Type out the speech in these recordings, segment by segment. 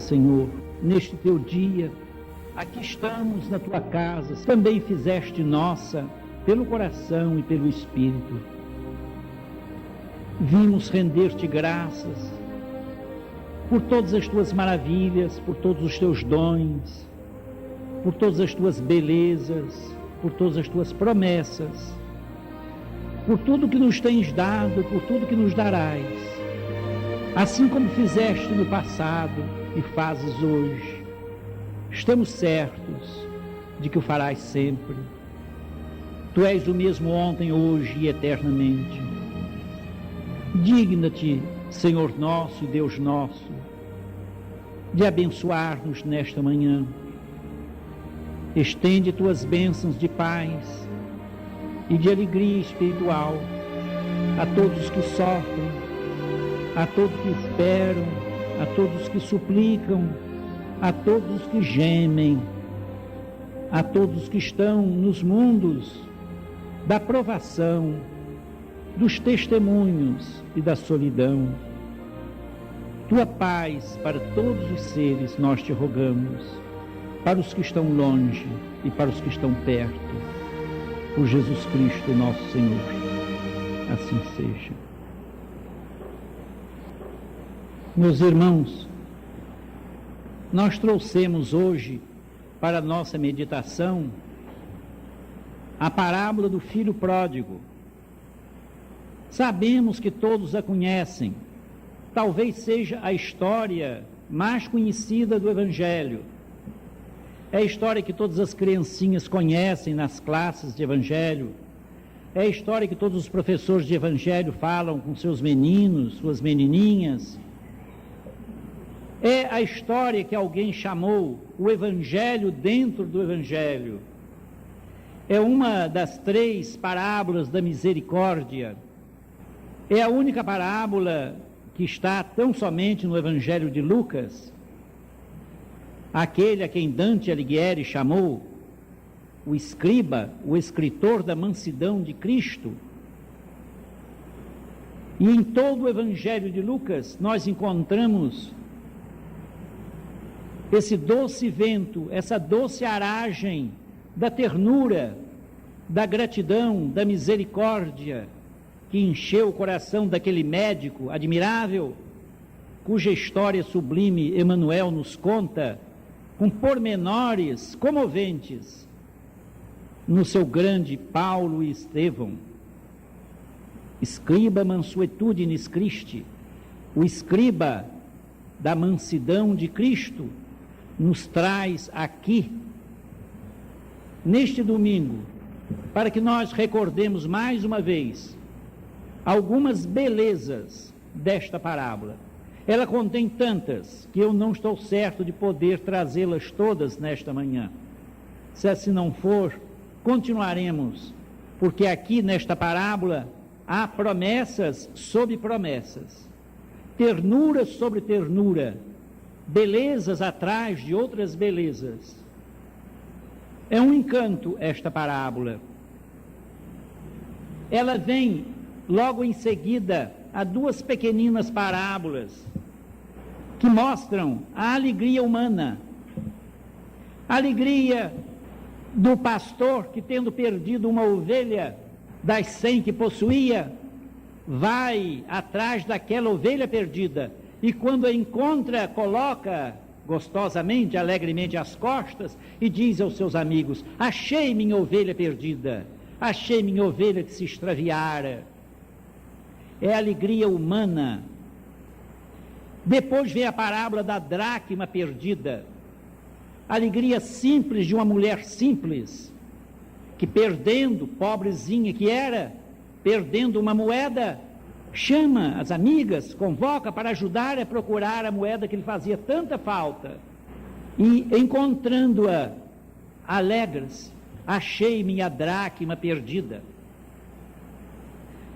Senhor, neste teu dia. Aqui estamos na tua casa, também fizeste nossa, pelo coração e pelo Espírito. Vimos render-te graças por todas as tuas maravilhas, por todos os teus dons, por todas as tuas belezas, por todas as tuas promessas, por tudo que nos tens dado, por tudo que nos darás, assim como fizeste no passado e fazes hoje. Estamos certos de que o farás sempre. Tu és o mesmo ontem, hoje e eternamente. Digna-te, Senhor nosso e Deus nosso, de abençoar-nos nesta manhã. Estende tuas bênçãos de paz e de alegria espiritual a todos que sofrem, a todos que esperam, a todos que suplicam, a todos que gemem, a todos que estão nos mundos da provação, dos testemunhos e da solidão. Tua paz para todos os seres nós te rogamos, para os que estão longe e para os que estão perto, por Jesus Cristo nosso Senhor. Assim seja. Meus irmãos, nós trouxemos hoje para a nossa meditação a parábola do filho pródigo. Sabemos que todos a conhecem, talvez seja a história mais conhecida do Evangelho. É a história que todas as criancinhas conhecem nas classes de Evangelho. É a história que todos os professores de Evangelho falam com seus meninos, suas menininhas. É a história que alguém chamou o Evangelho dentro do Evangelho. É uma das 3 parábolas da misericórdia. É a única parábola que está tão somente no Evangelho de Lucas, aquele a quem Dante Alighieri chamou o escriba, o escritor da mansidão de Cristo. E em todo o Evangelho de Lucas nós encontramos esse doce vento, essa doce aragem da ternura, da gratidão, da misericórdia, que encheu o coração daquele médico admirável, cuja história sublime Emmanuel nos conta, com pormenores comoventes, no seu grande Paulo e Estevão. Scriba mansuetudinis Christi, o escriba da mansidão de Cristo, nos traz aqui, neste domingo, para que nós recordemos mais uma vez algumas belezas desta parábola. Ela contém tantas que eu não estou certo de poder trazê-las todas nesta manhã. Se assim não for, continuaremos, porque aqui nesta parábola há promessas sobre promessas, ternura sobre ternura, belezas atrás de outras belezas. É um encanto esta parábola. Ela vem logo em seguida a 2 pequeninas parábolas que mostram a alegria humana, a alegria do pastor que, tendo perdido uma ovelha das 100 que possuía, vai atrás daquela ovelha perdida e, quando a encontra, coloca gostosamente, alegremente às costas e diz aos seus amigos: achei minha ovelha perdida, achei minha ovelha que se extraviara. É a alegria humana. Depois vem a parábola da dracma perdida, a alegria simples de uma mulher simples, que perdendo, pobrezinha que era, perdendo uma moeda, chama as amigas, convoca para ajudar a procurar a moeda que lhe fazia tanta falta, e encontrando-a, alegres: achei minha dracma perdida.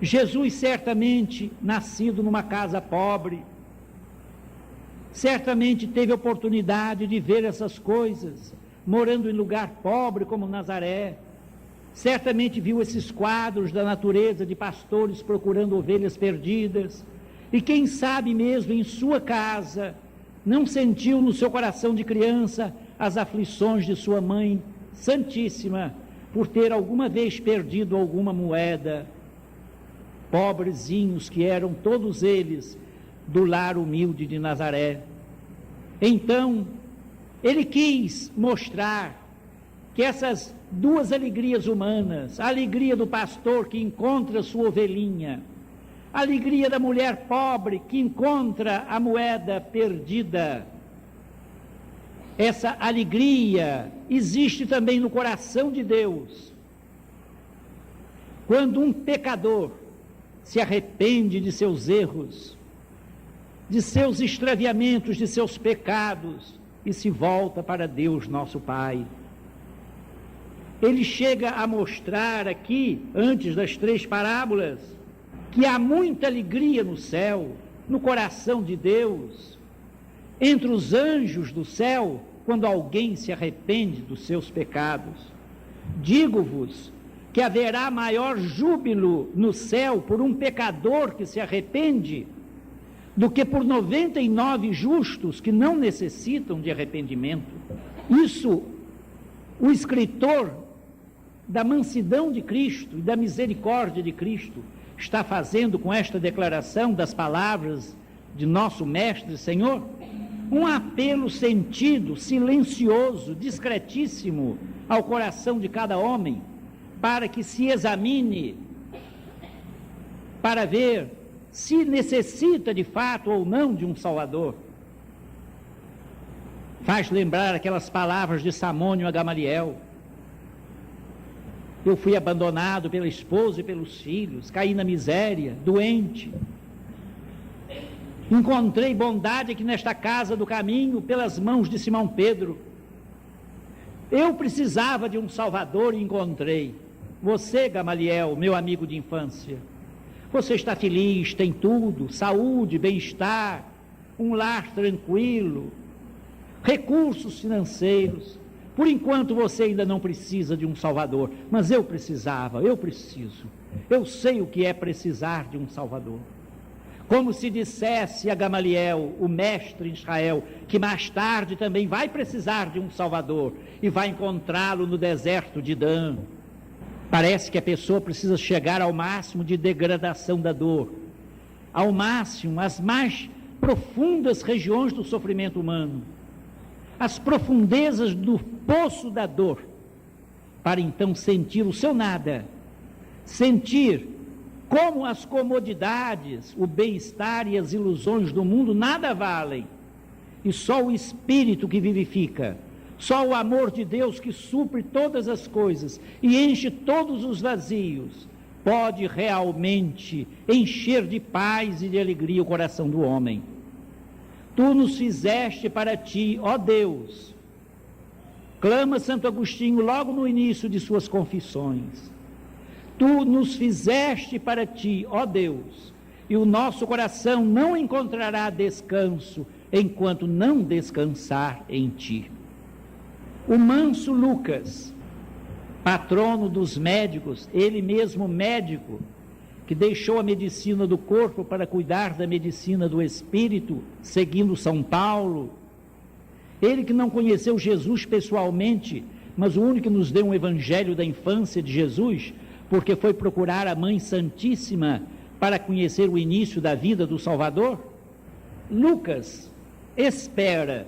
Jesus, certamente nascido numa casa pobre, certamente teve oportunidade de ver essas coisas, morando em lugar pobre como Nazaré. Certamente viu esses quadros da natureza de pastores procurando ovelhas perdidas, e quem sabe mesmo em sua casa não sentiu no seu coração de criança as aflições de sua mãe santíssima por ter alguma vez perdido alguma moeda? Pobrezinhos que eram todos eles do lar humilde de Nazaré. Então, ele quis mostrar que essas duas alegrias humanas, a alegria do pastor que encontra sua ovelhinha, a alegria da mulher pobre que encontra a moeda perdida, essa alegria existe também no coração de Deus. Quando um pecador se arrepende de seus erros, de seus extraviamentos, de seus pecados, e se volta para Deus, nosso Pai. Ele chega a mostrar aqui, antes das 3 parábolas, que há muita alegria no céu, no coração de Deus, entre os anjos do céu, quando alguém se arrepende dos seus pecados. Digo-vos que haverá maior júbilo no céu por um pecador que se arrepende, do que por 99 justos que não necessitam de arrependimento. Isso, o escritor da mansidão de Cristo e da misericórdia de Cristo está fazendo com esta declaração das palavras de nosso Mestre Senhor, um apelo sentido, silencioso, discretíssimo ao coração de cada homem, para que se examine, para ver se necessita de fato ou não de um Salvador. Faz lembrar aquelas palavras de Samônio a Gamaliel: eu fui abandonado pela esposa e pelos filhos, caí na miséria, doente. Encontrei bondade aqui nesta casa do caminho pelas mãos de Simão Pedro. Eu precisava de um Salvador e encontrei. Você, Gamaliel, meu amigo de infância, você está feliz, tem tudo, saúde, bem-estar, um lar tranquilo, recursos financeiros. Por enquanto você ainda não precisa de um Salvador, mas eu precisava, eu preciso. Eu sei o que é precisar de um Salvador. Como se dissesse a Gamaliel, o mestre em Israel, que mais tarde também vai precisar de um Salvador e vai encontrá-lo no deserto de Dan. Parece que a pessoa precisa chegar ao máximo de degradação da dor, ao máximo, às mais profundas regiões do sofrimento humano, as profundezas do poço da dor, para então sentir o seu nada, sentir como as comodidades, o bem-estar e as ilusões do mundo nada valem, e só o Espírito que vivifica, só o amor de Deus que supre todas as coisas e enche todos os vazios, pode realmente encher de paz e de alegria o coração do homem. Tu nos fizeste para ti, ó Deus, clama Santo Agostinho logo no início de suas confissões. Tu nos fizeste para ti, ó Deus, e o nosso coração não encontrará descanso enquanto não descansar em ti. O manso Lucas, patrono dos médicos, ele mesmo médico, que deixou a medicina do corpo para cuidar da medicina do espírito, seguindo São Paulo, ele que não conheceu Jesus pessoalmente, mas o único que nos deu um evangelho da infância de Jesus, porque foi procurar a Mãe Santíssima para conhecer o início da vida do Salvador. Lucas espera,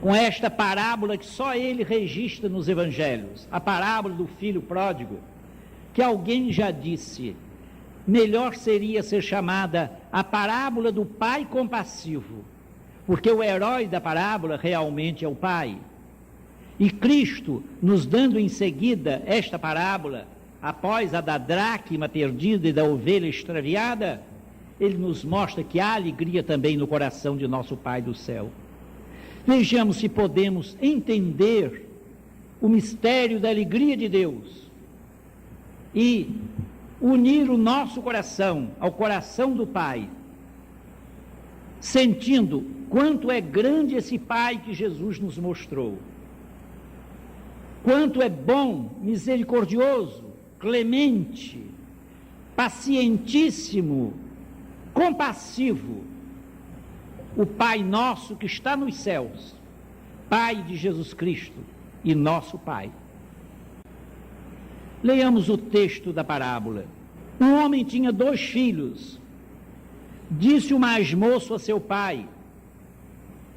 com esta parábola que só ele registra nos evangelhos, a parábola do filho pródigo, que alguém já disse, melhor seria ser chamada a parábola do pai compassivo, porque o herói da parábola realmente é o pai. E Cristo, nos dando em seguida esta parábola, após a da dracma perdida e da ovelha extraviada, ele nos mostra que há alegria também no coração de nosso Pai do céu. Vejamos se podemos entender o mistério da alegria de Deus e unir o nosso coração ao coração do Pai, sentindo quanto é grande esse Pai que Jesus nos mostrou, quanto é bom, misericordioso, clemente, pacientíssimo, compassivo, o Pai nosso que está nos céus, Pai de Jesus Cristo e nosso Pai. Leiamos o texto da parábola. Um homem tinha 2 filhos. Disse o mais moço a seu pai: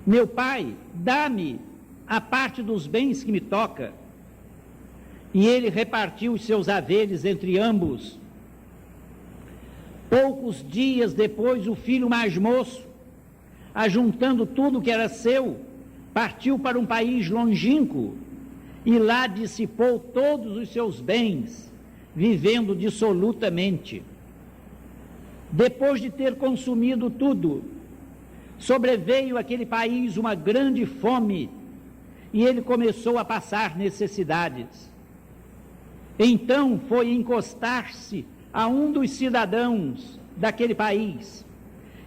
meu pai, dá-me a parte dos bens que me toca. E ele repartiu os seus haveres entre ambos. Poucos dias depois, o filho mais moço, ajuntando tudo que era seu, partiu para um país longínquo e lá dissipou todos os seus bens, vivendo dissolutamente. Depois de ter consumido tudo, sobreveio àquele país uma grande fome e ele começou a passar necessidades. Então foi encostar-se a um dos cidadãos daquele país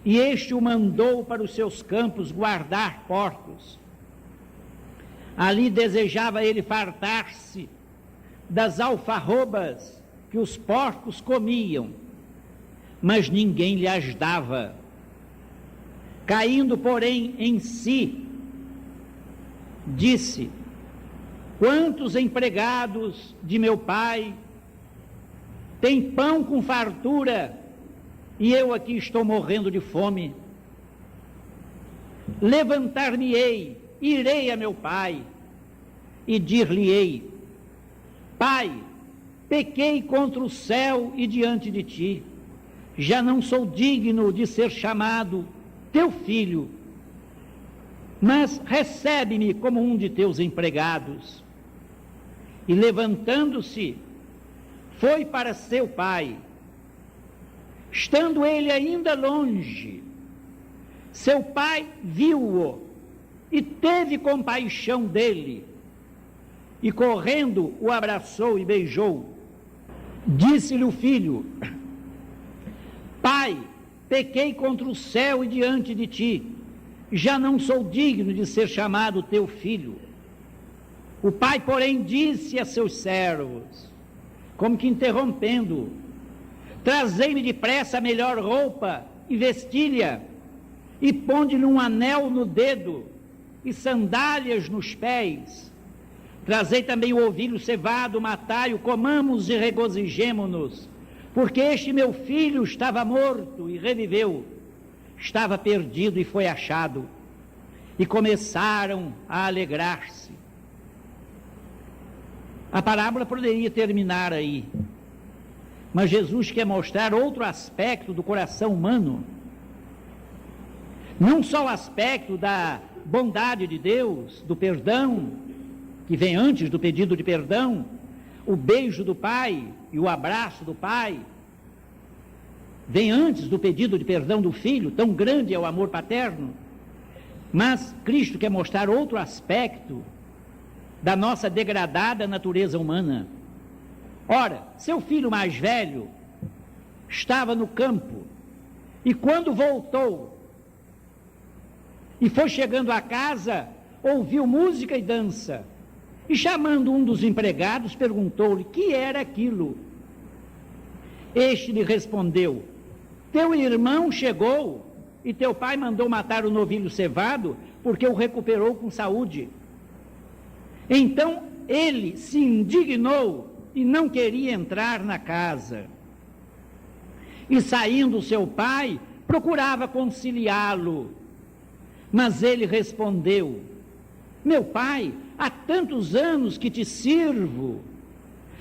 e este o mandou para os seus campos guardar porcos. Ali desejava ele fartar-se das alfarrobas que os porcos comiam, mas ninguém lhe as dava. Caindo, porém, em si, disse: quantos empregados de meu pai têm pão com fartura e eu aqui estou morrendo de fome? Levantar-me-ei, irei a meu pai e dir-lhe-ei: Pai, pequei contra o céu e diante de ti, já não sou digno de ser chamado teu filho, mas recebe-me como um de teus empregados. E levantando-se, foi para seu pai. Estando ele ainda longe, seu pai viu-o e teve compaixão dele, e correndo o abraçou e beijou. Disse-lhe o filho: Pai, pequei contra o céu e diante de ti, já não sou digno de ser chamado teu filho. O pai, porém, disse a seus servos, como que interrompendo: trazei-me depressa a melhor roupa e vestilha, e ponde-lhe um anel no dedo e sandálias nos pés. Trazei também o ovilho cevado, matai-o, comamos e regozijemo-nos, porque este meu filho estava morto e reviveu, estava perdido e foi achado. E começaram a alegrar-se. A parábola poderia terminar aí, mas Jesus quer mostrar outro aspecto do coração humano. Não só o aspecto da bondade de Deus, do perdão, que vem antes do pedido de perdão, o beijo do pai e o abraço do pai, vem antes do pedido de perdão do filho, tão grande é o amor paterno. Mas Cristo quer mostrar outro aspecto da nossa degradada natureza humana. Ora, seu filho mais velho estava no campo, e quando voltou e foi chegando à casa, ouviu música e dança, e chamando um dos empregados, perguntou-lhe que era aquilo. Este lhe respondeu: teu irmão chegou e teu pai mandou matar o novilho cevado, porque o recuperou com saúde. Então ele se indignou e não queria entrar na casa. E saindo seu pai, procurava conciliá-lo. Mas ele respondeu: meu pai, há tantos anos que te sirvo,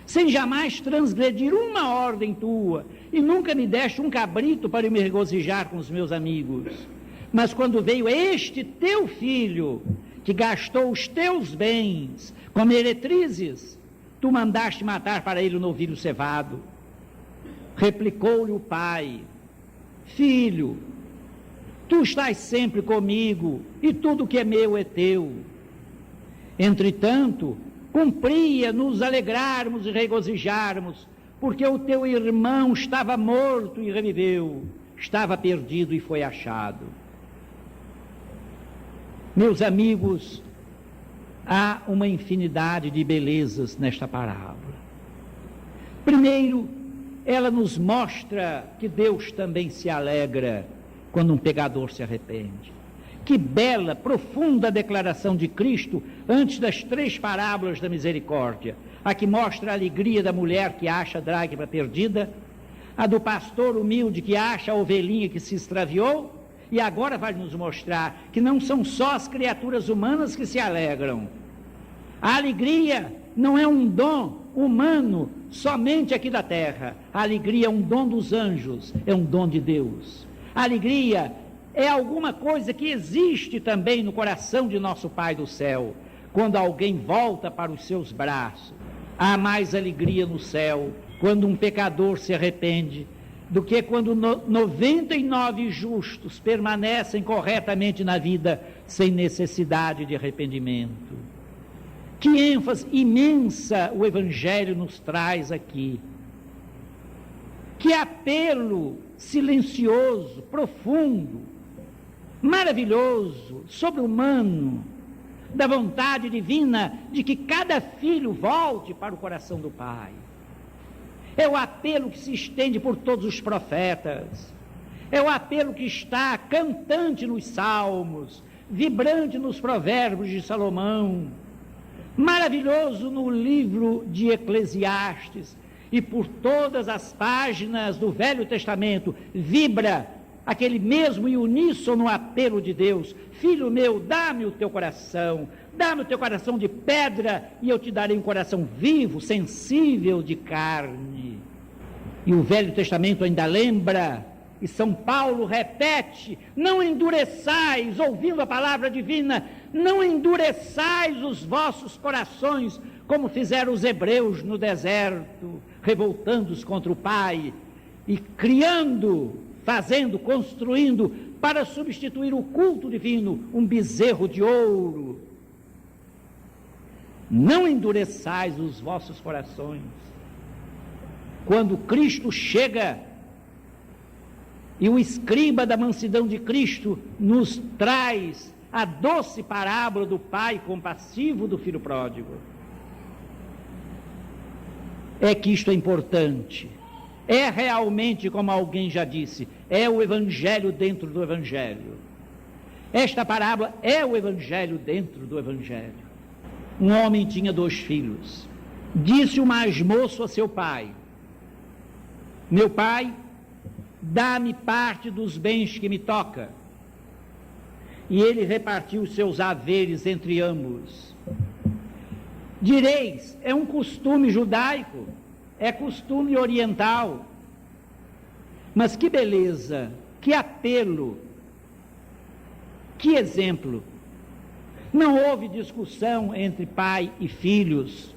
sem jamais transgredir uma ordem tua, e nunca me deste um cabrito para eu me regozijar com os meus amigos. Mas quando veio este teu filho, que gastou os teus bens com meretrizes, tu mandaste matar para ele o novilho cevado. Replicou-lhe o pai: filho, tu estás sempre comigo, e tudo que é meu é teu. Entretanto, cumpria nos alegrarmos e regozijarmos, porque o teu irmão estava morto e reviveu, estava perdido e foi achado. Meus amigos, há uma infinidade de belezas nesta parábola. Primeiro, ela nos mostra que Deus também se alegra quando um pecador se arrepende. Que bela, profunda declaração de Cristo antes das 3 parábolas da misericórdia. A que mostra a alegria da mulher que acha a dracma perdida, a do pastor humilde que acha a ovelhinha que se extraviou, e agora vai nos mostrar que não são só as criaturas humanas que se alegram. A alegria não é um dom humano somente aqui da terra. A alegria é um dom dos anjos, é um dom de Deus. A alegria é alguma coisa que existe também no coração de nosso Pai do céu. Quando alguém volta para os seus braços, há mais alegria no céu quando um pecador se arrepende do que quando 99 justos permanecem corretamente na vida sem necessidade de arrependimento. Que ênfase imensa o Evangelho nos traz aqui. Que apelo silencioso, profundo, maravilhoso, sobre-humano, da vontade divina de que cada filho volte para o coração do Pai. É o apelo que se estende por todos os profetas. É o apelo que está cantante nos salmos, vibrante nos provérbios de Salomão, maravilhoso no livro de Eclesiastes, e por todas as páginas do Velho Testamento vibra aquele mesmo e uníssono apelo de Deus: filho meu, dá-me o teu coração, dá-me o teu coração de pedra, e eu te darei um coração vivo, sensível de carne. E o Velho Testamento ainda lembra, e São Paulo repete: não endureçais, ouvindo a palavra divina, não endureçais os vossos corações, como fizeram os hebreus no deserto, revoltando-se contra o Pai, e construindo, para substituir o culto divino, um bezerro de ouro. Não endureçais os vossos corações. Quando Cristo chega, e o escriba da mansidão de Cristo nos traz a doce parábola do pai compassivo do filho pródigo, é que isto é importante. É realmente, como alguém já disse, é o Evangelho dentro do Evangelho. Esta parábola é o Evangelho dentro do Evangelho. Um homem tinha 2 filhos. Disse o mais moço a seu pai: meu pai, dá-me parte dos bens que me toca. E ele repartiu os seus haveres entre ambos. Direis, é um costume judaico, é costume oriental. Mas que beleza, que apelo, que exemplo. Não houve discussão entre pai e filhos,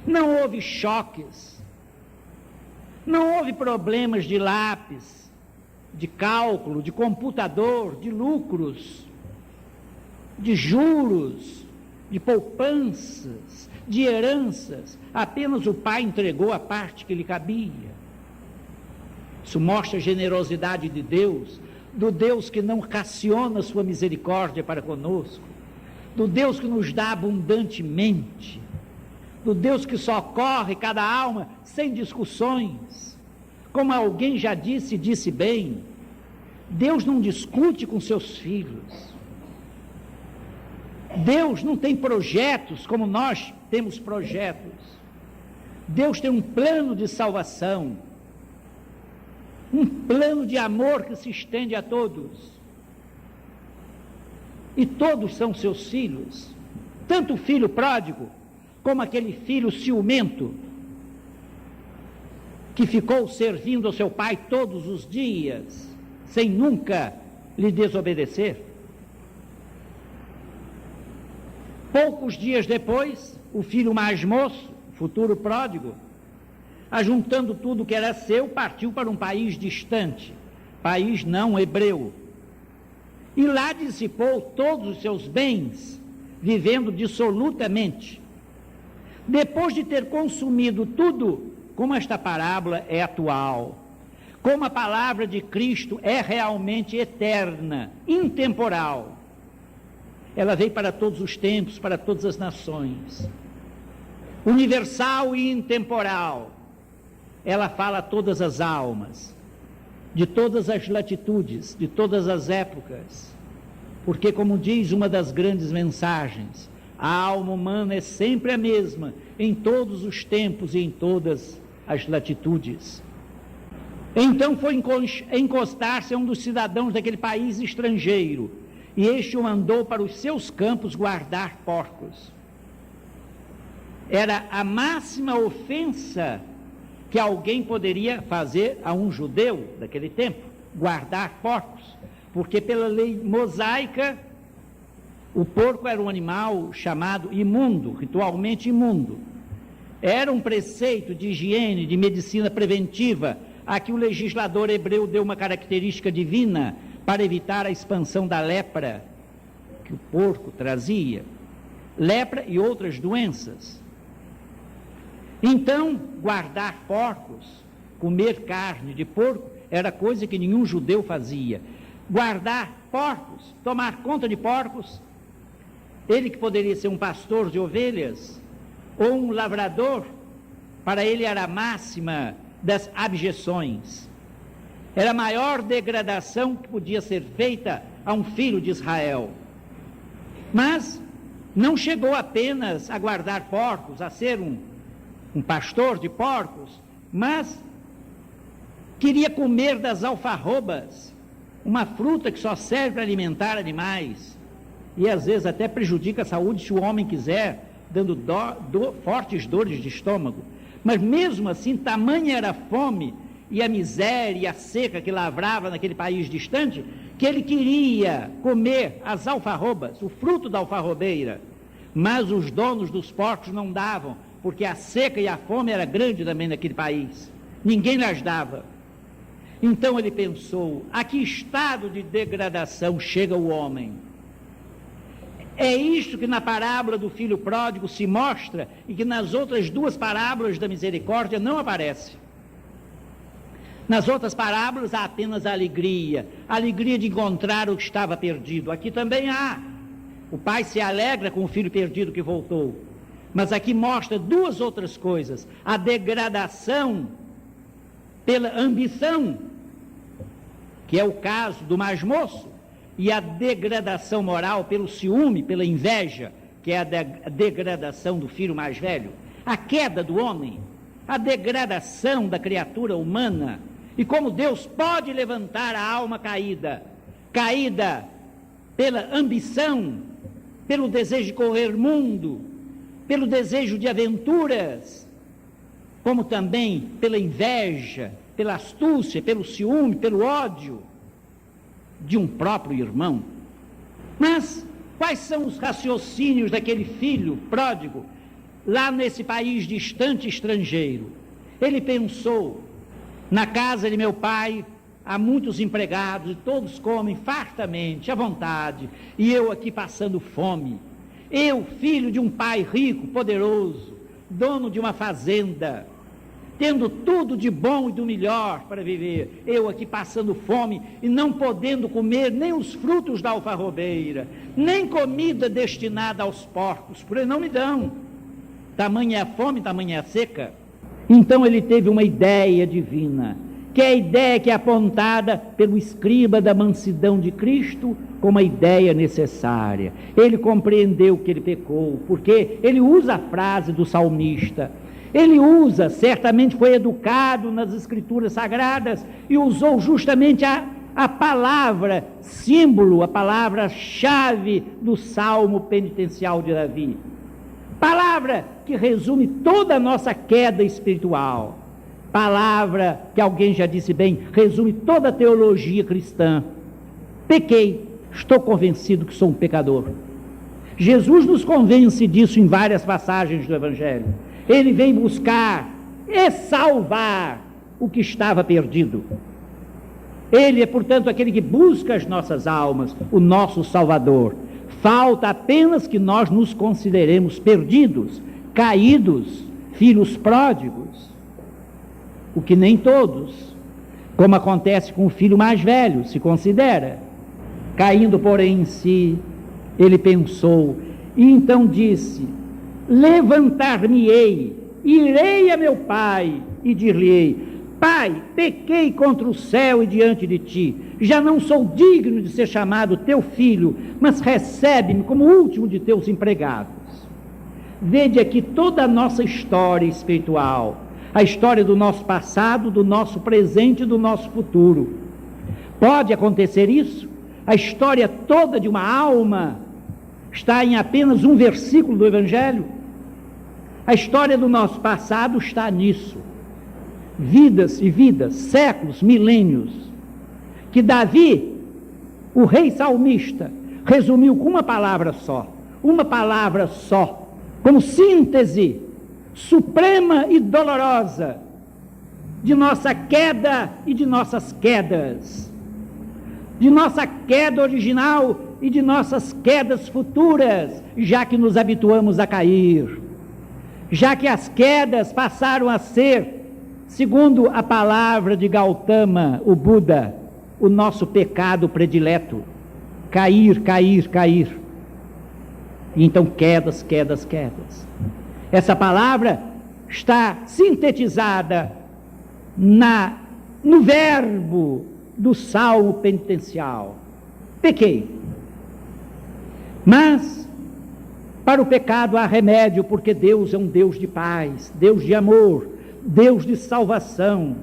não houve choques, não houve problemas de lápis, de cálculo, de computador, de lucros, de juros, de poupanças, de heranças. Apenas o pai entregou a parte que lhe cabia. Isso mostra a generosidade de Deus, do Deus que não raciona sua misericórdia para conosco, do Deus que nos dá abundantemente, do Deus que socorre cada alma sem discussões. Como alguém já disse bem, Deus não discute com seus filhos. Deus não tem projetos como nós temos projetos. Deus tem um plano de salvação, um plano de amor que se estende a todos. E todos são seus filhos, tanto o filho pródigo, como aquele filho ciumento, que ficou servindo ao seu pai todos os dias, sem nunca lhe desobedecer. Poucos dias depois, o filho mais moço, futuro pródigo, ajuntando tudo que era seu, partiu para um país distante, país não hebreu, e lá dissipou todos os seus bens, vivendo dissolutamente. Depois de ter consumido tudo, como esta parábola é atual, como a palavra de Cristo é realmente eterna, intemporal, ela veio para todos os tempos, para todas as nações, universal e intemporal. Ela fala a todas as almas, de todas as latitudes, de todas as épocas. Porque, como diz uma das grandes mensagens, a alma humana é sempre a mesma, em todos os tempos e em todas as latitudes. Então foi encostar-se a um dos cidadãos daquele país estrangeiro, e este o mandou para os seus campos guardar porcos. Era a máxima ofensa que alguém poderia fazer a um judeu daquele tempo, guardar porcos, porque pela lei mosaica, o porco era um animal chamado imundo, ritualmente imundo. Era um preceito de higiene, de medicina preventiva, a que o legislador hebreu deu uma característica divina para evitar a expansão da lepra que o porco trazia, lepra e outras doenças. Então, guardar porcos, comer carne de porco, era coisa que nenhum judeu fazia. Guardar porcos, tomar conta de porcos, ele que poderia ser um pastor de ovelhas, ou um lavrador, para ele era a máxima das abjeções. Era a maior degradação que podia ser feita a um filho de Israel. Mas não chegou apenas a guardar porcos, a ser um pastor de porcos, mas queria comer das alfarrobas, uma fruta que só serve para alimentar animais, e às vezes até prejudica a saúde se o homem quiser, dando fortes dores de estômago. Mas mesmo assim, tamanha era a fome e a miséria e a seca que lavrava naquele país distante, que ele queria comer as alfarrobas, o fruto da alfarrobeira, mas os donos dos porcos não davam, porque a seca e a fome era grande também naquele país, ninguém lhes dava. Então ele pensou, a que estado de degradação chega o homem? É isto que na parábola do filho pródigo se mostra e que nas outras duas parábolas da misericórdia não aparece. Nas outras parábolas há apenas a alegria de encontrar o que estava perdido. Aqui também há. O pai se alegra com o filho perdido que voltou. Mas aqui mostra duas outras coisas: a degradação pela ambição, que é o caso do mais moço, e a degradação moral pelo ciúme, pela inveja, que é a degradação do filho mais velho. A queda do homem, a degradação da criatura humana, e como Deus pode levantar a alma caída pela ambição, pelo desejo de correr mundo, pelo desejo de aventuras, como também pela inveja, pela astúcia, pelo ciúme, pelo ódio de um próprio irmão. Mas quais são os raciocínios daquele filho pródigo lá nesse país distante, estrangeiro? Ele pensou, na casa de meu pai há muitos empregados e todos comem fartamente, à vontade, e eu aqui passando fome. Eu, filho de um pai rico, poderoso, dono de uma fazenda, tendo tudo de bom e do melhor para viver, eu aqui passando fome e não podendo comer nem os frutos da alfarrobeira, nem comida destinada aos porcos, porque não me dão. Tamanha é a fome, tamanha é a seca. Então ele teve uma ideia divina, que é a ideia que é apontada pelo escriba da mansidão de Cristo como a ideia necessária. Ele compreendeu que ele pecou, porque ele usa a frase do salmista. Ele usa, certamente foi educado nas escrituras sagradas e usou justamente a palavra símbolo, a palavra-chave do salmo penitencial de Davi. Palavra que resume toda a nossa queda espiritual. Palavra que alguém já disse bem, resume toda a teologia cristã. Pequei, estou convencido que sou um pecador. Jesus nos convence disso em várias passagens do Evangelho. Ele vem buscar e salvar o que estava perdido. Ele é, portanto, aquele que busca as nossas almas, o nosso Salvador. Falta apenas que nós nos consideremos perdidos, caídos, filhos pródigos, o que nem todos, como acontece com o filho mais velho, se considera. Caindo, porém, em si, ele pensou, e então disse: levantar-me-ei, irei a meu pai, e dir-lhe-ei, Pai, pequei contra o céu e diante de ti, já não sou digno de ser chamado teu filho, mas recebe-me como o último de teus empregados. Vede aqui toda a nossa história espiritual, a história do nosso passado, do nosso presente e do nosso futuro. Pode acontecer isso? A história toda de uma alma está em apenas um versículo do Evangelho? A história do nosso passado está nisso. Vidas e vidas, séculos, milênios, que Davi, o rei salmista, resumiu com uma palavra só, como síntese suprema e dolorosa de nossa queda e de nossas quedas, de nossa queda original e de nossas quedas futuras, já que nos habituamos a cair, já que as quedas passaram a ser, segundo a palavra de Gautama, o Buda, o nosso pecado predileto. Cair, cair, cair. E então quedas, quedas, quedas. Essa palavra está sintetizada no verbo do salmo penitencial. Pequei. Mas para o pecado há remédio, porque Deus é um Deus de paz, Deus de amor, Deus de salvação,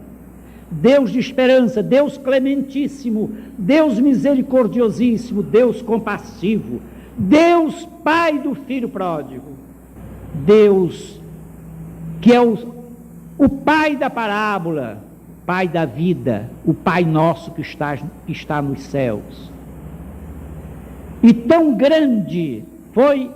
Deus de esperança, Deus clementíssimo, Deus misericordiosíssimo, Deus compassivo, Deus Pai do Filho pródigo, Deus que é o Pai da parábola, Pai da vida, o Pai nosso que está nos céus. E tão grande foi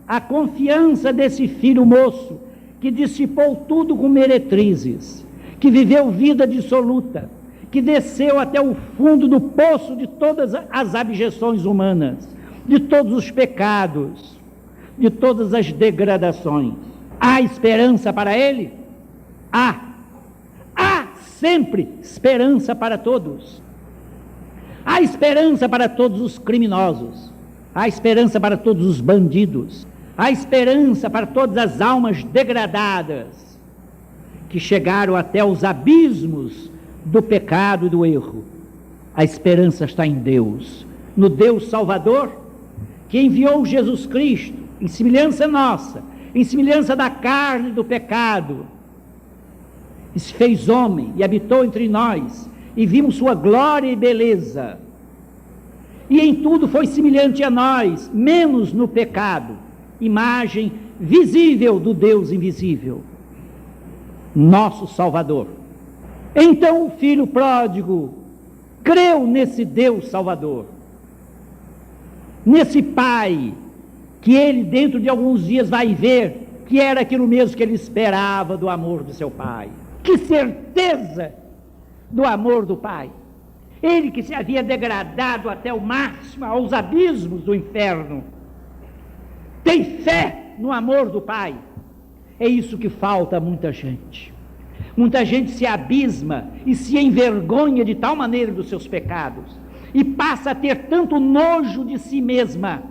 a confiança desse filho moço, que dissipou tudo com meretrizes, que viveu vida dissoluta, que desceu até o fundo do poço de todas as abjeções humanas, de todos os pecados, de todas as degradações. Há esperança para ele? Há sempre esperança para todos. Há esperança para todos os criminosos, há esperança para todos os bandidos, há esperança para todas as almas degradadas que chegaram até os abismos do pecado e do erro. A esperança está em Deus, no Deus Salvador, que enviou Jesus Cristo, em semelhança nossa, em semelhança da carne e do pecado, e se fez homem e habitou entre nós, e vimos sua glória e beleza, e em tudo foi semelhante a nós, menos no pecado, imagem visível do Deus invisível, nosso Salvador. Então o filho pródigo creu nesse Deus Salvador, nesse Pai, que ele dentro de alguns dias vai ver que era aquilo mesmo que ele esperava do amor do seu Pai. Que certeza do amor do Pai! Ele que se havia degradado até o máximo, aos abismos do inferno, tem fé no amor do Pai. É isso que falta a muita gente. Muita gente se abisma e se envergonha de tal maneira dos seus pecados, e passa a ter tanto nojo de si mesma,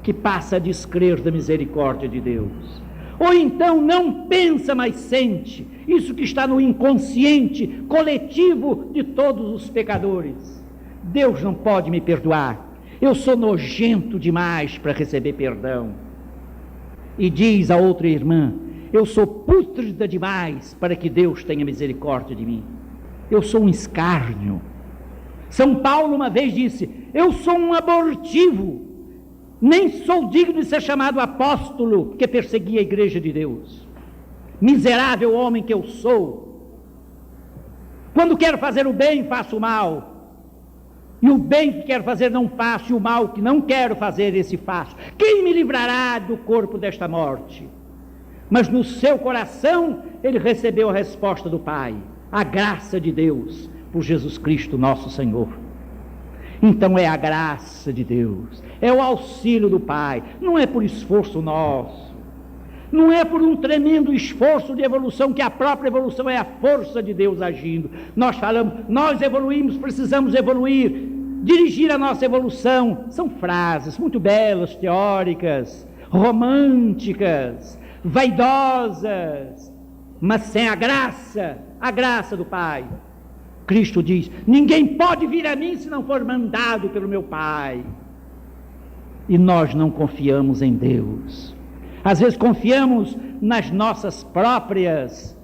que passa a descrer da misericórdia de Deus. Ou então não pensa, mas sente, isso que está no inconsciente coletivo de todos os pecadores: Deus não pode me perdoar, eu sou nojento demais para receber perdão. E diz a outra irmã: eu sou pútrida demais para que Deus tenha misericórdia de mim, eu sou um escárnio. São Paulo uma vez disse: eu sou um abortivo, nem sou digno de ser chamado apóstolo, que perseguia a igreja de Deus. Miserável homem que eu sou, quando quero fazer o bem faço o mal, e o bem que quero fazer não faço, e o mal que não quero fazer esse faço. Quem me livrará do corpo desta morte? Mas no seu coração ele recebeu a resposta do Pai, a graça de Deus por Jesus Cristo nosso Senhor. Então é a graça de Deus, é o auxílio do Pai, não é por esforço nosso, não é por um tremendo esforço de evolução, que a própria evolução é a força de Deus agindo. Nós falamos, nós evoluímos, precisamos evoluir, dirigir a nossa evolução. São frases muito belas, teóricas, românticas, vaidosas, mas sem a graça do Pai. Cristo diz: ninguém pode vir a mim se não for mandado pelo meu Pai. E nós não confiamos em Deus. Às vezes confiamos nas nossas próprias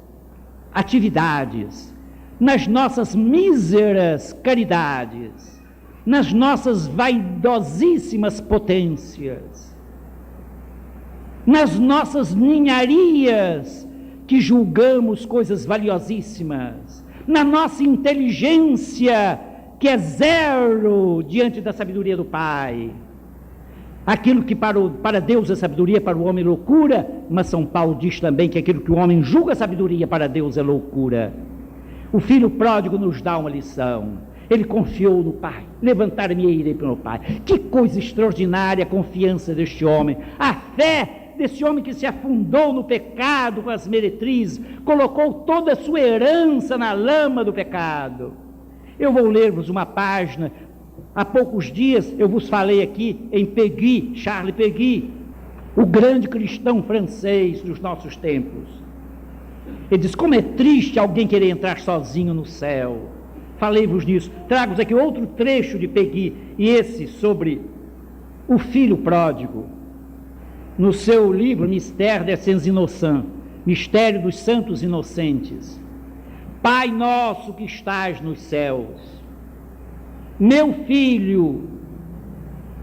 atividades, nas nossas míseras caridades, nas nossas vaidosíssimas potências, nas nossas ninharias que julgamos coisas valiosíssimas, na nossa inteligência que é zero diante da sabedoria do Pai. Aquilo que para Deus é sabedoria, para o homem é loucura, mas São Paulo diz também que aquilo que o homem julga sabedoria, para Deus é loucura. O filho pródigo nos dá uma lição. Ele confiou no Pai. Levantar-me e irei para o meu Pai. Que coisa extraordinária a confiança deste homem. A fé desse homem que se afundou no pecado com as meretrizes, colocou toda a sua herança na lama do pecado. Eu vou ler-vos uma página. Há poucos dias eu vos falei aqui em Péguy, Charles Péguy, o grande cristão francês dos nossos tempos. Ele diz: como é triste alguém querer entrar sozinho no céu. Falei-vos nisso. Trago-vos aqui outro trecho de Péguy, e esse sobre o filho pródigo, no seu livro Mystère des Saints Innocents, Mistério dos Santos Inocentes. Pai nosso que estás nos céus, meu filho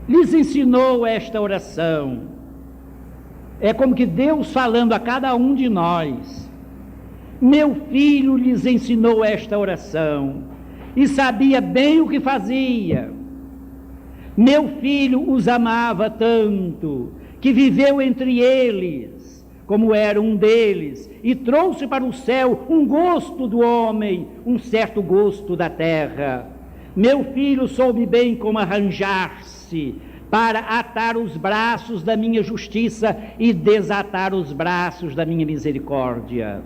lhes ensinou esta oração. É como que Deus falando a cada um de nós. Meu filho lhes ensinou esta oração e sabia bem o que fazia. Meu filho os amava tanto que viveu entre eles, como era um deles, e trouxe para o céu um gosto do homem, um certo gosto da terra. Meu filho soube bem como arranjar-se para atar os braços da minha justiça e desatar os braços da minha misericórdia.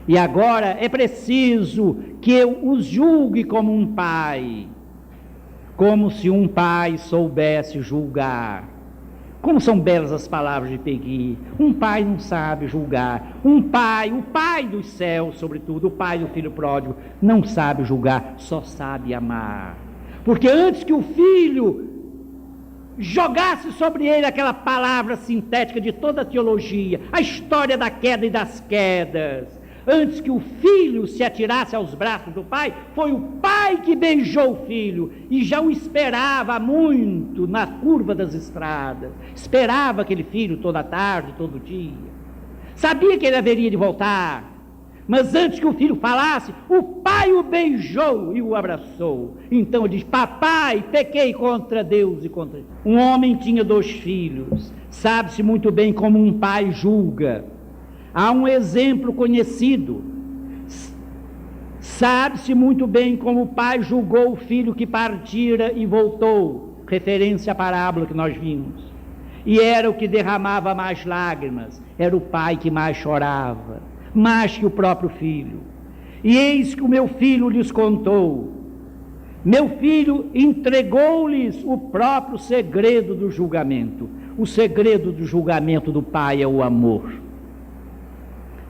E agora é preciso que eu os julgue como um pai, como se um pai soubesse julgar. Como são belas as palavras de Péguy. Um pai não sabe julgar. Um pai, o pai dos céus, sobretudo, o pai do filho pródigo, não sabe julgar, só sabe amar. Porque antes que o filho jogasse sobre ele aquela palavra sintética de toda a teologia, a história da queda e das quedas, antes que o filho se atirasse aos braços do pai, foi o pai que beijou o filho, e já o esperava muito na curva das estradas, esperava aquele filho toda tarde, todo dia, sabia que ele haveria de voltar, mas antes que o filho falasse, o pai o beijou e o abraçou. Então ele diz: papai, pequei contra Deus e contra ti. Um homem tinha 2 filhos, sabe-se muito bem como um pai julga. Há um exemplo conhecido, sabe-se muito bem como o pai julgou o filho que partira e voltou, referência à parábola que nós vimos, e era o que derramava mais lágrimas, era o pai que mais chorava, mais que o próprio filho. E eis que o meu filho lhes contou, meu filho entregou-lhes o próprio segredo do julgamento. O segredo do julgamento do pai é o amor.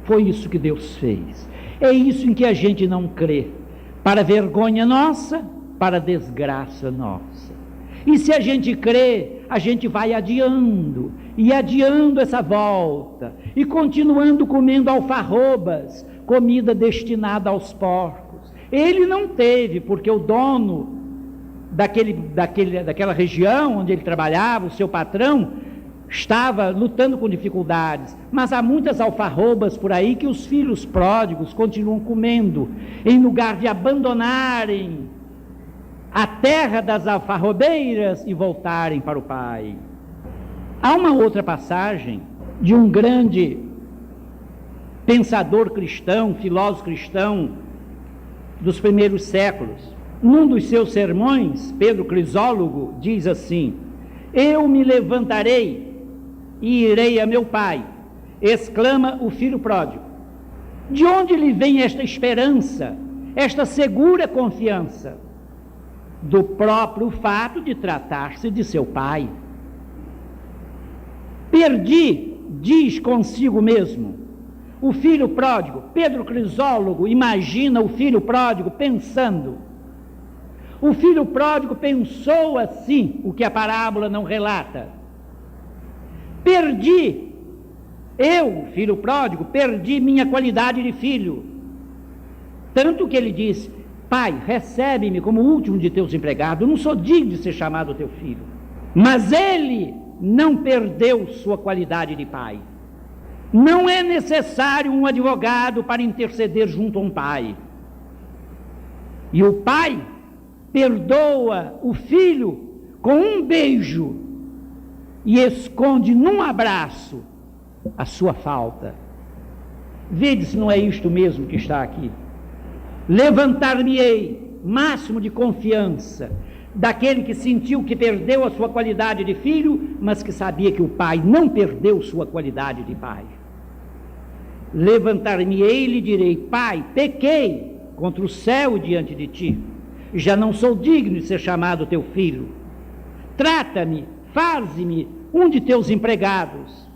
Foi isso que Deus fez. É isso em que a gente não crê, para vergonha nossa, para desgraça nossa. E se a gente crê, a gente vai adiando, e adiando essa volta, e continuando comendo alfarrobas, comida destinada aos porcos. Ele não teve, porque o dono daquela região onde ele trabalhava, o seu patrão, estava lutando com dificuldades, mas há muitas alfarrobas por aí que os filhos pródigos continuam comendo, em lugar de abandonarem a terra das alfarrobeiras e voltarem para o Pai. Há uma outra passagem de um grande pensador cristão, filósofo cristão dos primeiros séculos. Num dos seus sermões, Pedro Crisólogo diz assim: eu me levantarei e irei a meu pai, exclama o filho pródigo. De onde lhe vem esta esperança, esta segura confiança? Do próprio fato de tratar-se de seu pai. Perdi, diz consigo mesmo, o filho pródigo, Pedro Crisólogo imagina o filho pródigo pensando. O filho pródigo pensou assim, o que a parábola não relata. Eu, filho pródigo, perdi minha qualidade de filho. Tanto que ele disse: pai, recebe-me como o último de teus empregados, eu não sou digno de ser chamado teu filho. Mas ele não perdeu sua qualidade de pai. Não é necessário um advogado para interceder junto a um pai. E o pai perdoa o filho com um beijo e esconde num abraço a sua falta. Vede se não é isto mesmo que está aqui. Levantar-me-ei, máximo de confiança, daquele que sentiu que perdeu a sua qualidade de filho, mas que sabia que o pai não perdeu sua qualidade de pai. Levantar-me-ei e lhe direi: pai, pequei contra o céu diante de ti, já não sou digno de ser chamado teu filho. Trata-me, faze-me um de teus empregados.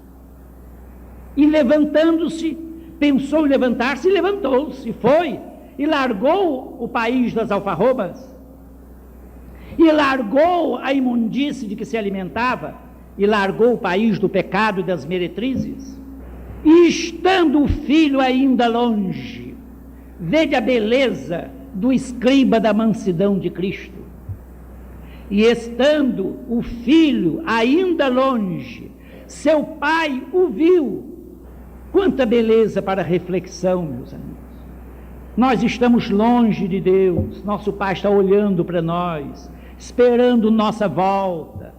E levantando-se, pensou em levantar-se e levantou-se, foi e largou o país das alfarrobas, e largou a imundície de que se alimentava, e largou o país do pecado e das meretrizes. E estando o filho ainda longe, vede a beleza do escriba da mansidão de Cristo. E estando o filho ainda longe, seu pai o viu. Quanta beleza para reflexão, meus amigos. Nós estamos longe de Deus, nosso pai está olhando para nós, esperando nossa volta,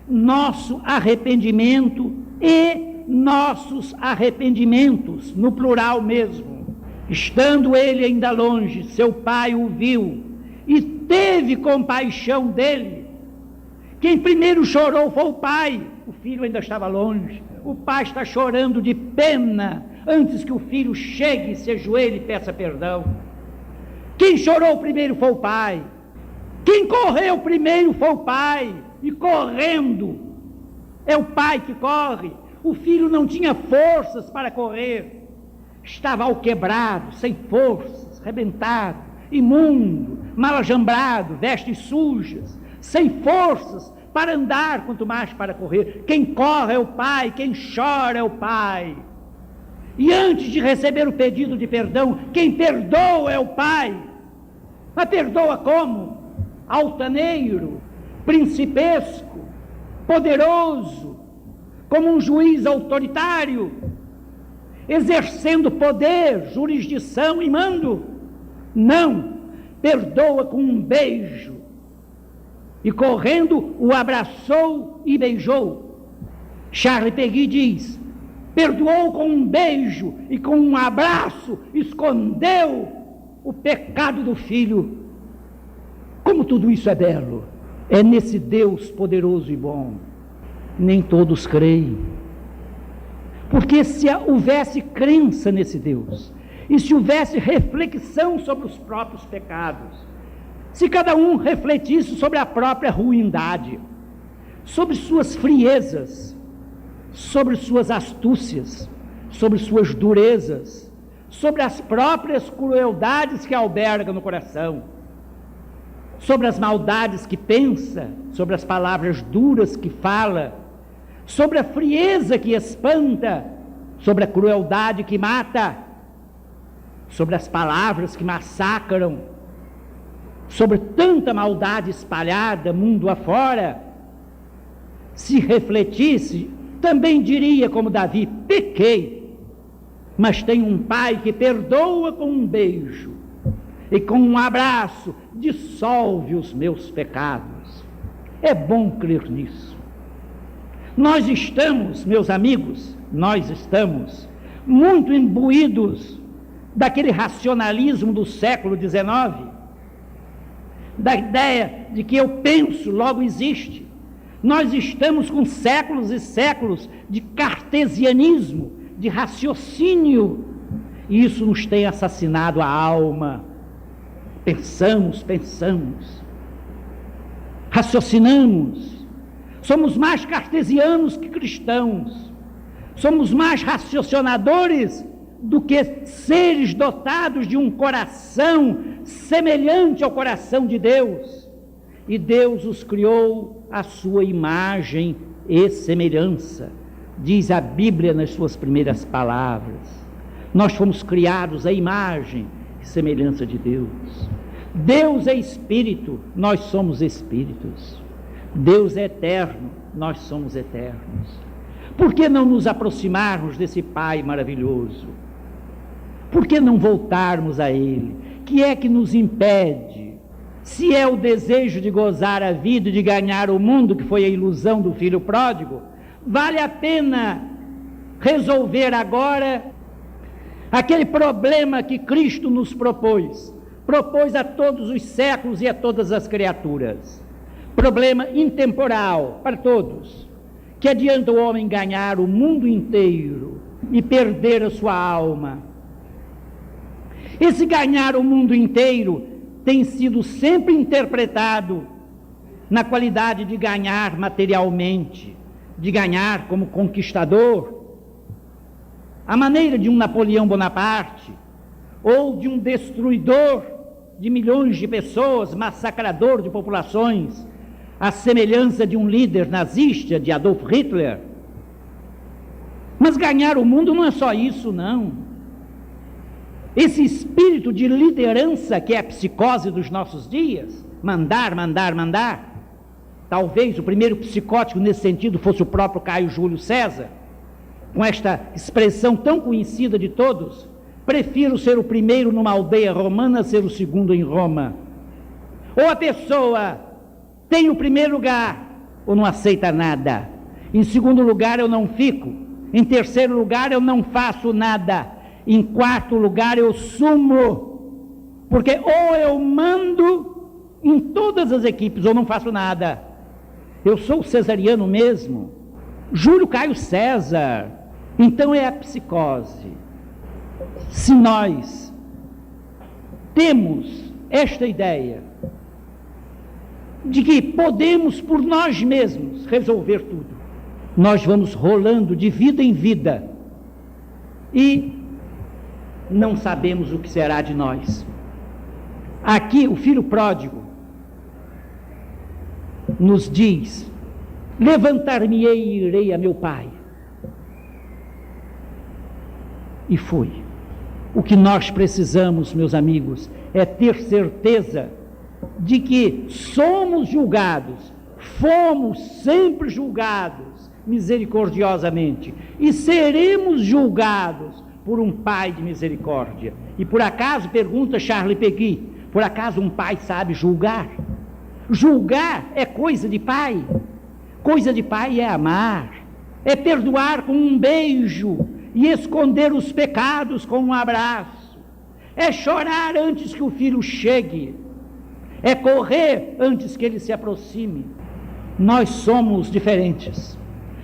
nosso arrependimento e nossos arrependimentos, no plural mesmo. Estando ele ainda longe, seu pai o viu e teve compaixão dele. Quem primeiro chorou foi o pai, o filho ainda estava longe. O pai está chorando de pena antes que o filho chegue, se ajoelhe e peça perdão. Quem chorou primeiro foi o pai. Quem correu primeiro foi o pai. E correndo, é o pai que corre. O filho não tinha forças para correr. Estava alquebrado, sem forças, arrebentado, imundo, mal ajambrado, vestes sujas, sem forças para andar, quanto mais para correr. Quem corre é o pai, quem chora é o pai. E antes de receber o pedido de perdão, quem perdoa é o pai. Mas perdoa como? Altaneiro, principesco, poderoso, como um juiz autoritário, exercendo poder, jurisdição e mando. Não, perdoa com um beijo. E correndo, o abraçou e beijou. Charles Péguy diz: perdoou com um beijo e com um abraço, escondeu o pecado do filho. Como tudo isso é belo! É nesse Deus poderoso e bom. Nem todos creem. Porque se houvesse crença nesse Deus, e se houvesse reflexão sobre os próprios pecados, se cada um refletisse sobre a própria ruindade, sobre suas friezas, sobre suas astúcias, sobre suas durezas, sobre as próprias crueldades que alberga no coração, sobre as maldades que pensa, sobre as palavras duras que fala, sobre a frieza que espanta, sobre a crueldade que mata, sobre as palavras que massacram, sobre tanta maldade espalhada mundo afora, se refletisse, também diria como Davi: pequei, mas tenho um pai que perdoa com um beijo e com um abraço dissolve os meus pecados. É bom crer nisso. Nós estamos, meus amigos, nós estamos muito imbuídos daquele racionalismo do século XIX, da ideia de que eu penso, logo existe. Nós estamos com séculos e séculos de cartesianismo, de raciocínio, e isso nos tem assassinado a alma. Pensamos, raciocinamos, somos mais cartesianos que cristãos, somos mais raciocinadores do que seres dotados de um coração semelhante ao coração de Deus. E Deus os criou à sua imagem e semelhança. Diz a Bíblia nas suas primeiras palavras. Nós fomos criados à imagem e semelhança de Deus. Deus é espírito, nós somos espíritos. Deus é eterno, nós somos eternos. Por que não nos aproximarmos desse Pai maravilhoso? Por que não voltarmos a Ele? Que é que nos impede? Se é o desejo de gozar a vida e de ganhar o mundo, que foi a ilusão do filho pródigo, vale a pena resolver agora aquele problema que Cristo nos propôs a todos os séculos e a todas as criaturas. Problema intemporal para todos. Que adianta o homem ganhar o mundo inteiro e perder a sua alma? Esse ganhar o mundo inteiro tem sido sempre interpretado na qualidade de ganhar materialmente, de ganhar como conquistador, a maneira de um Napoleão Bonaparte, ou de um destruidor de milhões de pessoas, massacrador de populações, à semelhança de um líder nazista, de Adolf Hitler. Mas ganhar o mundo não é só isso, não. Esse espírito de liderança que é a psicose dos nossos dias, mandar, mandar, mandar. Talvez o primeiro psicótico nesse sentido fosse o próprio Caio Júlio César, com esta expressão tão conhecida de todos: prefiro ser o primeiro numa aldeia romana a ser o segundo em Roma. Ou a pessoa tem o primeiro lugar, ou não aceita nada. Em segundo lugar, eu não fico. Em terceiro lugar, eu não faço nada. Em quarto lugar, eu sumo. Porque ou eu mando em todas as equipes, ou não faço nada. Eu sou o cesariano mesmo. Júlio Caio César. Então é a psicose. Se nós temos esta ideia de que podemos por nós mesmos resolver tudo, nós vamos rolando de vida em vida e não sabemos o que será de nós. Aqui o filho pródigo nos diz: levantar-me-ei e irei a meu pai. E foi. O que nós precisamos, meus amigos, é ter certeza de que somos julgados, fomos sempre julgados misericordiosamente e seremos julgados por um Pai de misericórdia. E por acaso, pergunta Charles Péguy, por acaso um pai sabe julgar? Julgar é coisa de pai. Coisa de pai é amar, é perdoar com um beijo e esconder os pecados com um abraço, é chorar antes que o filho chegue, é correr antes que ele se aproxime. Nós somos diferentes,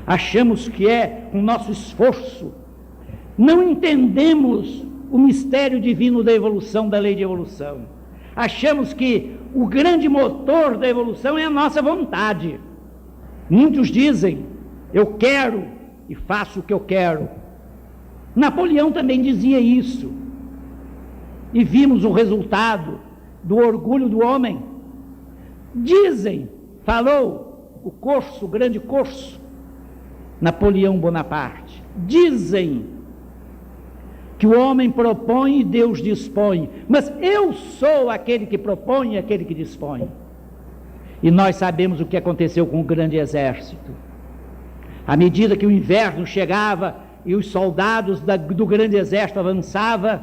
achamos que é o nosso esforço, não entendemos o mistério divino da evolução, da lei de evolução, achamos que o grande motor da evolução é a nossa vontade. Muitos dizem: eu quero e faço o que eu quero. Napoleão também dizia isso, e vimos o resultado do orgulho do homem. Dizem, falou o grande Corso, Napoleão Bonaparte, dizem que o homem propõe e Deus dispõe, mas eu sou aquele que propõe e aquele que dispõe. E nós sabemos o que aconteceu com o grande exército. À medida que o inverno chegava e os soldados do grande exército avançavam,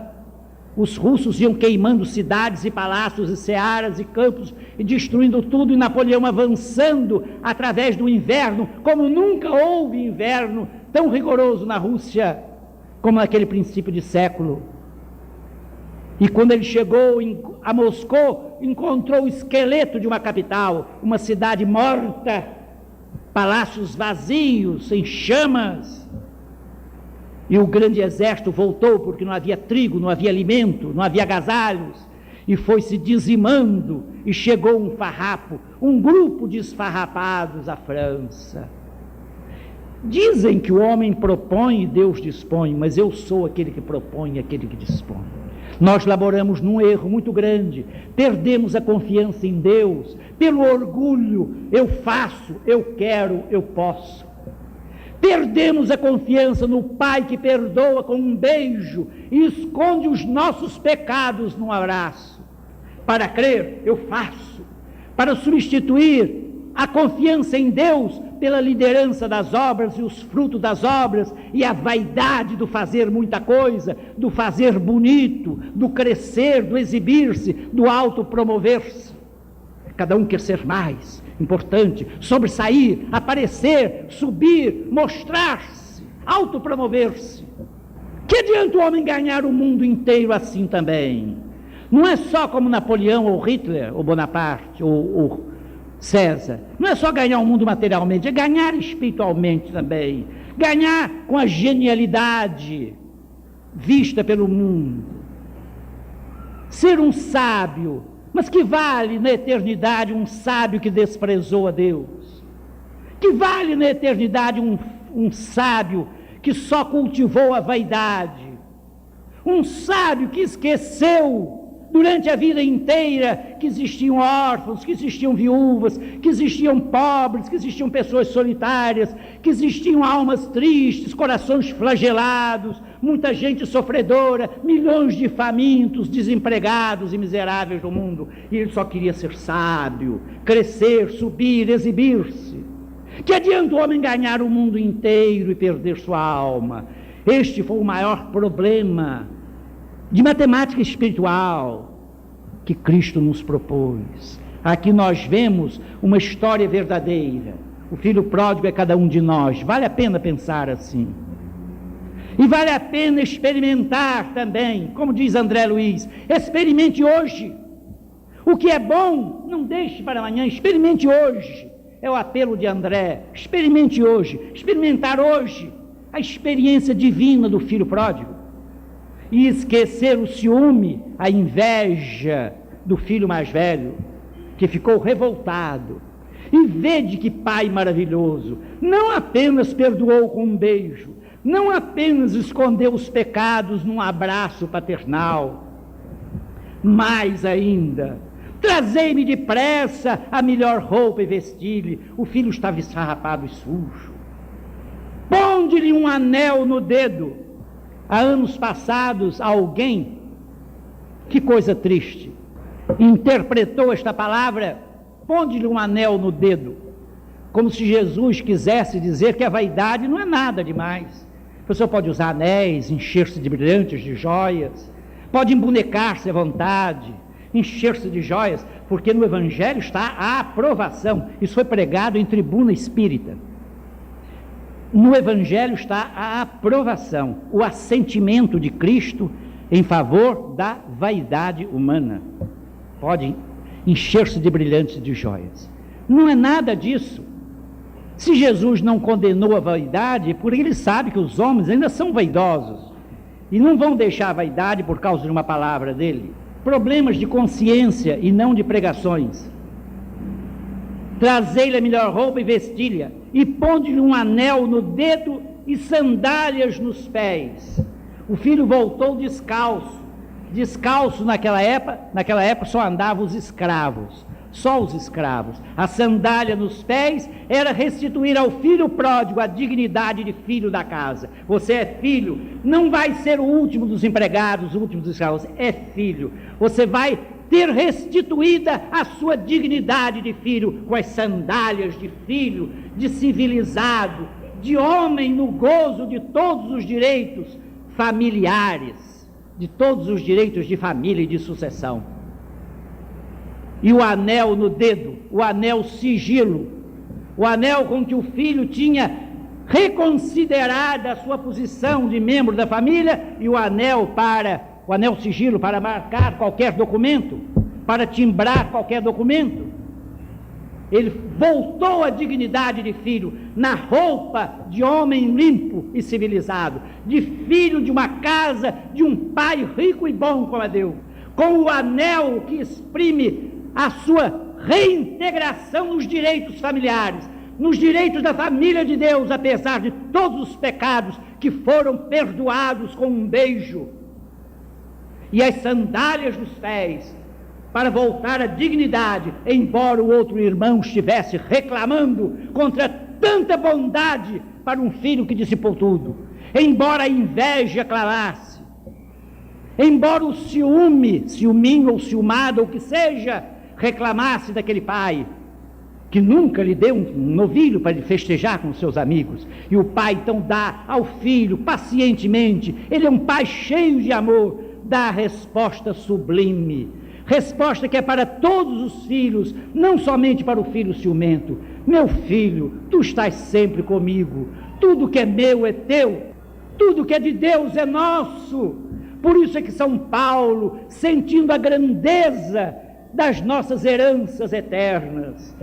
os russos iam queimando cidades e palácios e searas e campos e destruindo tudo, e Napoleão avançando através do inverno, como nunca houve inverno tão rigoroso na Rússia como naquele princípio de século. E quando ele chegou a Moscou, encontrou o esqueleto de uma capital, uma cidade morta, palácios vazios, em chamas. E o grande exército voltou, porque não havia trigo, não havia alimento, não havia agasalhos, e foi se dizimando, e chegou um farrapo, um grupo de esfarrapados à França. Dizem que o homem propõe e Deus dispõe, mas eu sou aquele que propõe e aquele que dispõe. Nós laboramos num erro muito grande, perdemos a confiança em Deus, pelo orgulho, eu faço, eu quero, eu posso. Perdemos a confiança no Pai que perdoa com um beijo e esconde os nossos pecados num abraço. Para crer, eu faço. Para substituir a confiança em Deus pela liderança das obras e os frutos das obras e a vaidade do fazer muita coisa, do fazer bonito, do crescer, do exibir-se, do autopromover-se. Cada um quer ser mais importante, sobressair, aparecer, subir, mostrar-se, autopromover-se. Que adianta o homem ganhar o mundo inteiro assim também? Não é só como Napoleão ou Hitler ou Bonaparte ou César, não é só ganhar o mundo materialmente, é ganhar espiritualmente também, ganhar com a genialidade vista pelo mundo, ser um sábio. Mas que vale na eternidade um sábio que desprezou a Deus? Que vale na eternidade um sábio que só cultivou a vaidade? Um sábio que esqueceu durante a vida inteira que existiam órfãos, que existiam viúvas, que existiam pobres, que existiam pessoas solitárias, que existiam almas tristes, corações flagelados, muita gente sofredora, milhões de famintos, desempregados e miseráveis no mundo. E ele só queria ser sábio, crescer, subir, exibir-se. Que adianta o homem ganhar o mundo inteiro e perder sua alma? Este foi o maior problema de matemática espiritual que Cristo nos propôs. Aqui nós vemos uma história verdadeira. O filho pródigo é cada um de nós. Vale a pena pensar assim. E vale a pena experimentar também, como diz André Luiz, experimente hoje. O que é bom, não deixe para amanhã, experimente hoje. É o apelo de André, experimente hoje, experimentar hoje a experiência divina do filho pródigo. E esquecer o ciúme, a inveja do filho mais velho, que ficou revoltado. E vede que pai maravilhoso, não apenas perdoou com um beijo, não apenas escondeu os pecados num abraço paternal, mais ainda, trazei-me depressa a melhor roupa e vestir-lhe. O filho estava esfarrapado e sujo. Ponde-lhe um anel no dedo. Há anos passados, alguém, que coisa triste, interpretou esta palavra, ponde-lhe um anel no dedo, como se Jesus quisesse dizer que a vaidade não é nada demais. A pessoa pode usar anéis, encher-se de brilhantes, de joias, pode embonecar-se à vontade, encher-se de joias, porque no Evangelho está a aprovação. Isso foi pregado em tribuna espírita. No Evangelho está a aprovação, o assentimento de Cristo em favor da vaidade humana. Pode encher-se de brilhantes, de joias. Não é nada disso. Se Jesus não condenou a vaidade, porque ele sabe que os homens ainda são vaidosos e não vão deixar a vaidade por causa de uma palavra dele. Problemas de consciência e não de pregações. Trazei-lhe a melhor roupa e vestilha, e ponde-lhe um anel no dedo e sandálias nos pés. O filho voltou descalço. Descalço naquela época só andavam os escravos, só os escravos. A sandália nos pés era restituir ao filho pródigo a dignidade de filho da casa. Você é filho, não vai ser o último dos empregados, o último dos escravos, é filho. Você vai ter restituída a sua dignidade de filho, com as sandálias de filho, de civilizado, de homem no gozo de todos os direitos familiares, de todos os direitos de família e de sucessão. E o anel no dedo, o anel sigilo, o anel com que o filho tinha reconsiderado a sua posição de membro da família, e o anel sigilo para marcar qualquer documento, para timbrar qualquer documento. Ele voltou à dignidade de filho, na roupa de homem limpo e civilizado, de filho de uma casa, de um pai rico e bom como é Deus, com o anel que exprime a sua reintegração nos direitos familiares, nos direitos da família de Deus, apesar de todos os pecados que foram perdoados com um beijo, e as sandálias dos pés, para voltar à dignidade, embora o outro irmão estivesse reclamando contra tanta bondade para um filho que dissipou tudo, embora a inveja clamasse, embora o ciúminho ou ciumado, ou que seja, reclamasse daquele pai, que nunca lhe deu um novilho para ele festejar com seus amigos, e o pai então dá ao filho pacientemente, ele é um pai cheio de amor, dá a resposta sublime, resposta que é para todos os filhos, não somente para o filho ciumento: meu filho, tu estás sempre comigo, tudo que é meu é teu, tudo que é de Deus é nosso. Por isso é que São Paulo, sentindo a grandeza das nossas heranças eternas,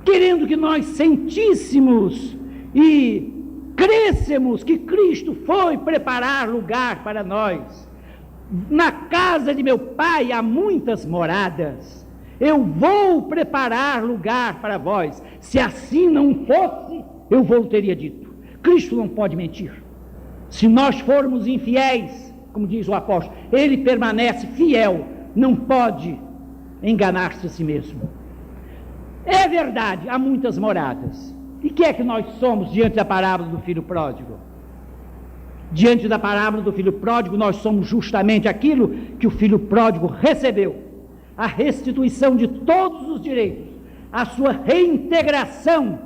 querendo que nós sentíssemos e crêssemos que Cristo foi preparar lugar para nós. Na casa de meu pai há muitas moradas, eu vou preparar lugar para vós. Se assim não fosse, eu vou teria dito. Cristo não pode mentir. Se nós formos infiéis, como diz o apóstolo, ele permanece fiel, não pode enganar-se a si mesmo. É verdade, há muitas moradas. E que é que nós somos diante da parábola do filho pródigo? Diante da parábola do filho pródigo, nós somos justamente aquilo que o filho pródigo recebeu: a restituição de todos os direitos, a sua reintegração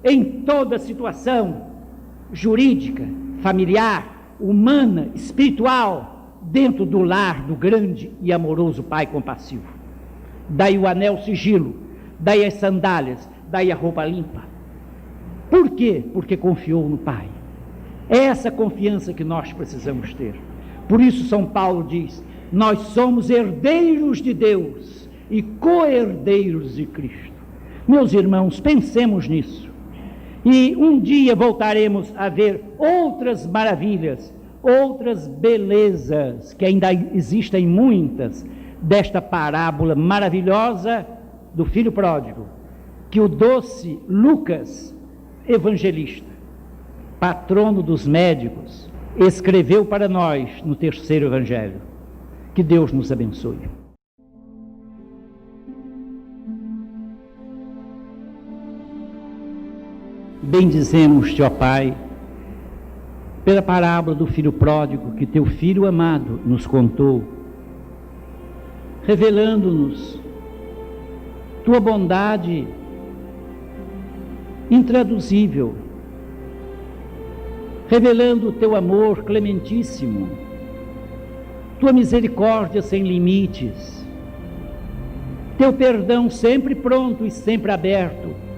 em toda situação jurídica, familiar, humana, espiritual, dentro do lar do grande e amoroso Pai compassivo. Daí o anel sigilo, daí as sandálias, daí a roupa limpa. Por quê? Porque confiou no Pai. É essa confiança que nós precisamos ter. Por isso São Paulo diz: nós somos herdeiros de Deus e co-herdeiros de Cristo. Meus irmãos, pensemos nisso. E um dia voltaremos a ver outras maravilhas, outras belezas, que ainda existem muitas, desta parábola maravilhosa do filho pródigo, que o doce Lucas, evangelista, patrono dos médicos, escreveu para nós no terceiro evangelho. Que Deus nos abençoe. Bendizemos-te, ó Pai, pela parábola do filho pródigo que teu filho amado nos contou, revelando-nos tua bondade intraduzível, revelando o teu amor clementíssimo, tua misericórdia sem limites, teu perdão sempre pronto e sempre aberto,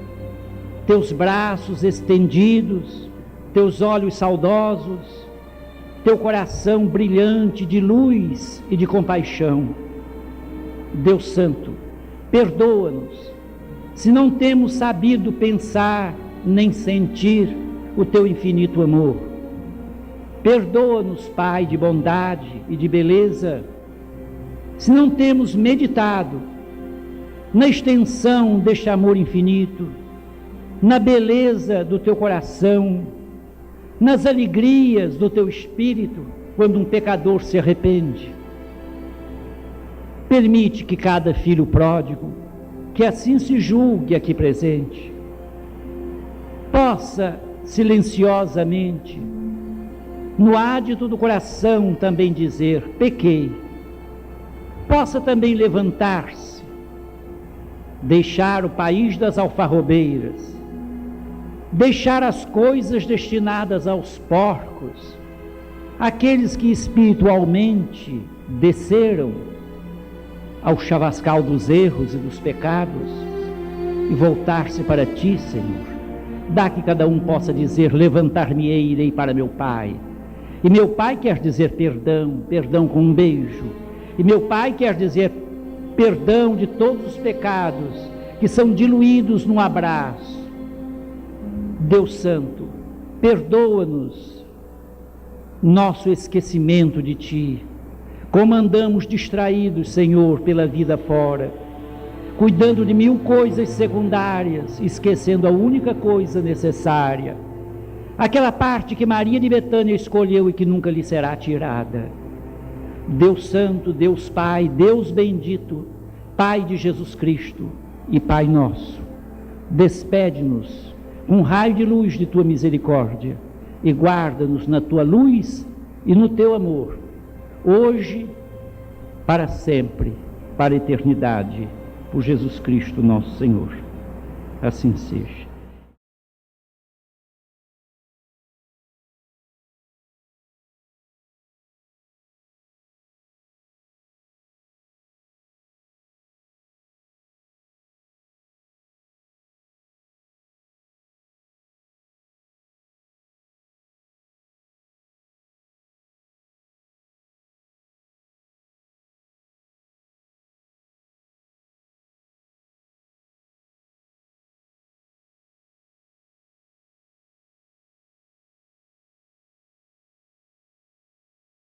teus braços estendidos, teus olhos saudosos, teu coração brilhante de luz e de compaixão. Deus Santo, perdoa-nos se não temos sabido pensar nem sentir o teu infinito amor. Perdoa-nos, Pai, de bondade e de beleza, se não temos meditado na extensão deste amor infinito, na beleza do teu coração, nas alegrias do teu espírito, quando um pecador se arrepende. Permite que cada filho pródigo, que assim se julgue aqui presente, possa silenciosamente, no ádito do coração, também dizer: pequei. Possa também levantar-se, deixar o país das alfarrobeiras, deixar as coisas destinadas aos porcos, aqueles que espiritualmente desceram ao chavascal dos erros e dos pecados, e voltar-se para ti, Senhor. Dá que cada um possa dizer: levantar-me-ei e irei para meu Pai. E meu Pai quer dizer perdão, perdão com um beijo. E meu Pai quer dizer perdão de todos os pecados que são diluídos num abraço. Deus Santo, perdoa-nos nosso esquecimento de Ti, como andamos distraídos, Senhor, pela vida fora, cuidando de 1000 coisas secundárias, esquecendo a única coisa necessária, aquela parte que Maria de Betânia escolheu e que nunca lhe será tirada. Deus Santo, Deus Pai, Deus bendito, Pai de Jesus Cristo e Pai nosso, despede-nos com um raio de luz de tua misericórdia e guarda-nos na tua luz e no teu amor, hoje, para sempre, para a eternidade, por Jesus Cristo nosso Senhor. Assim seja.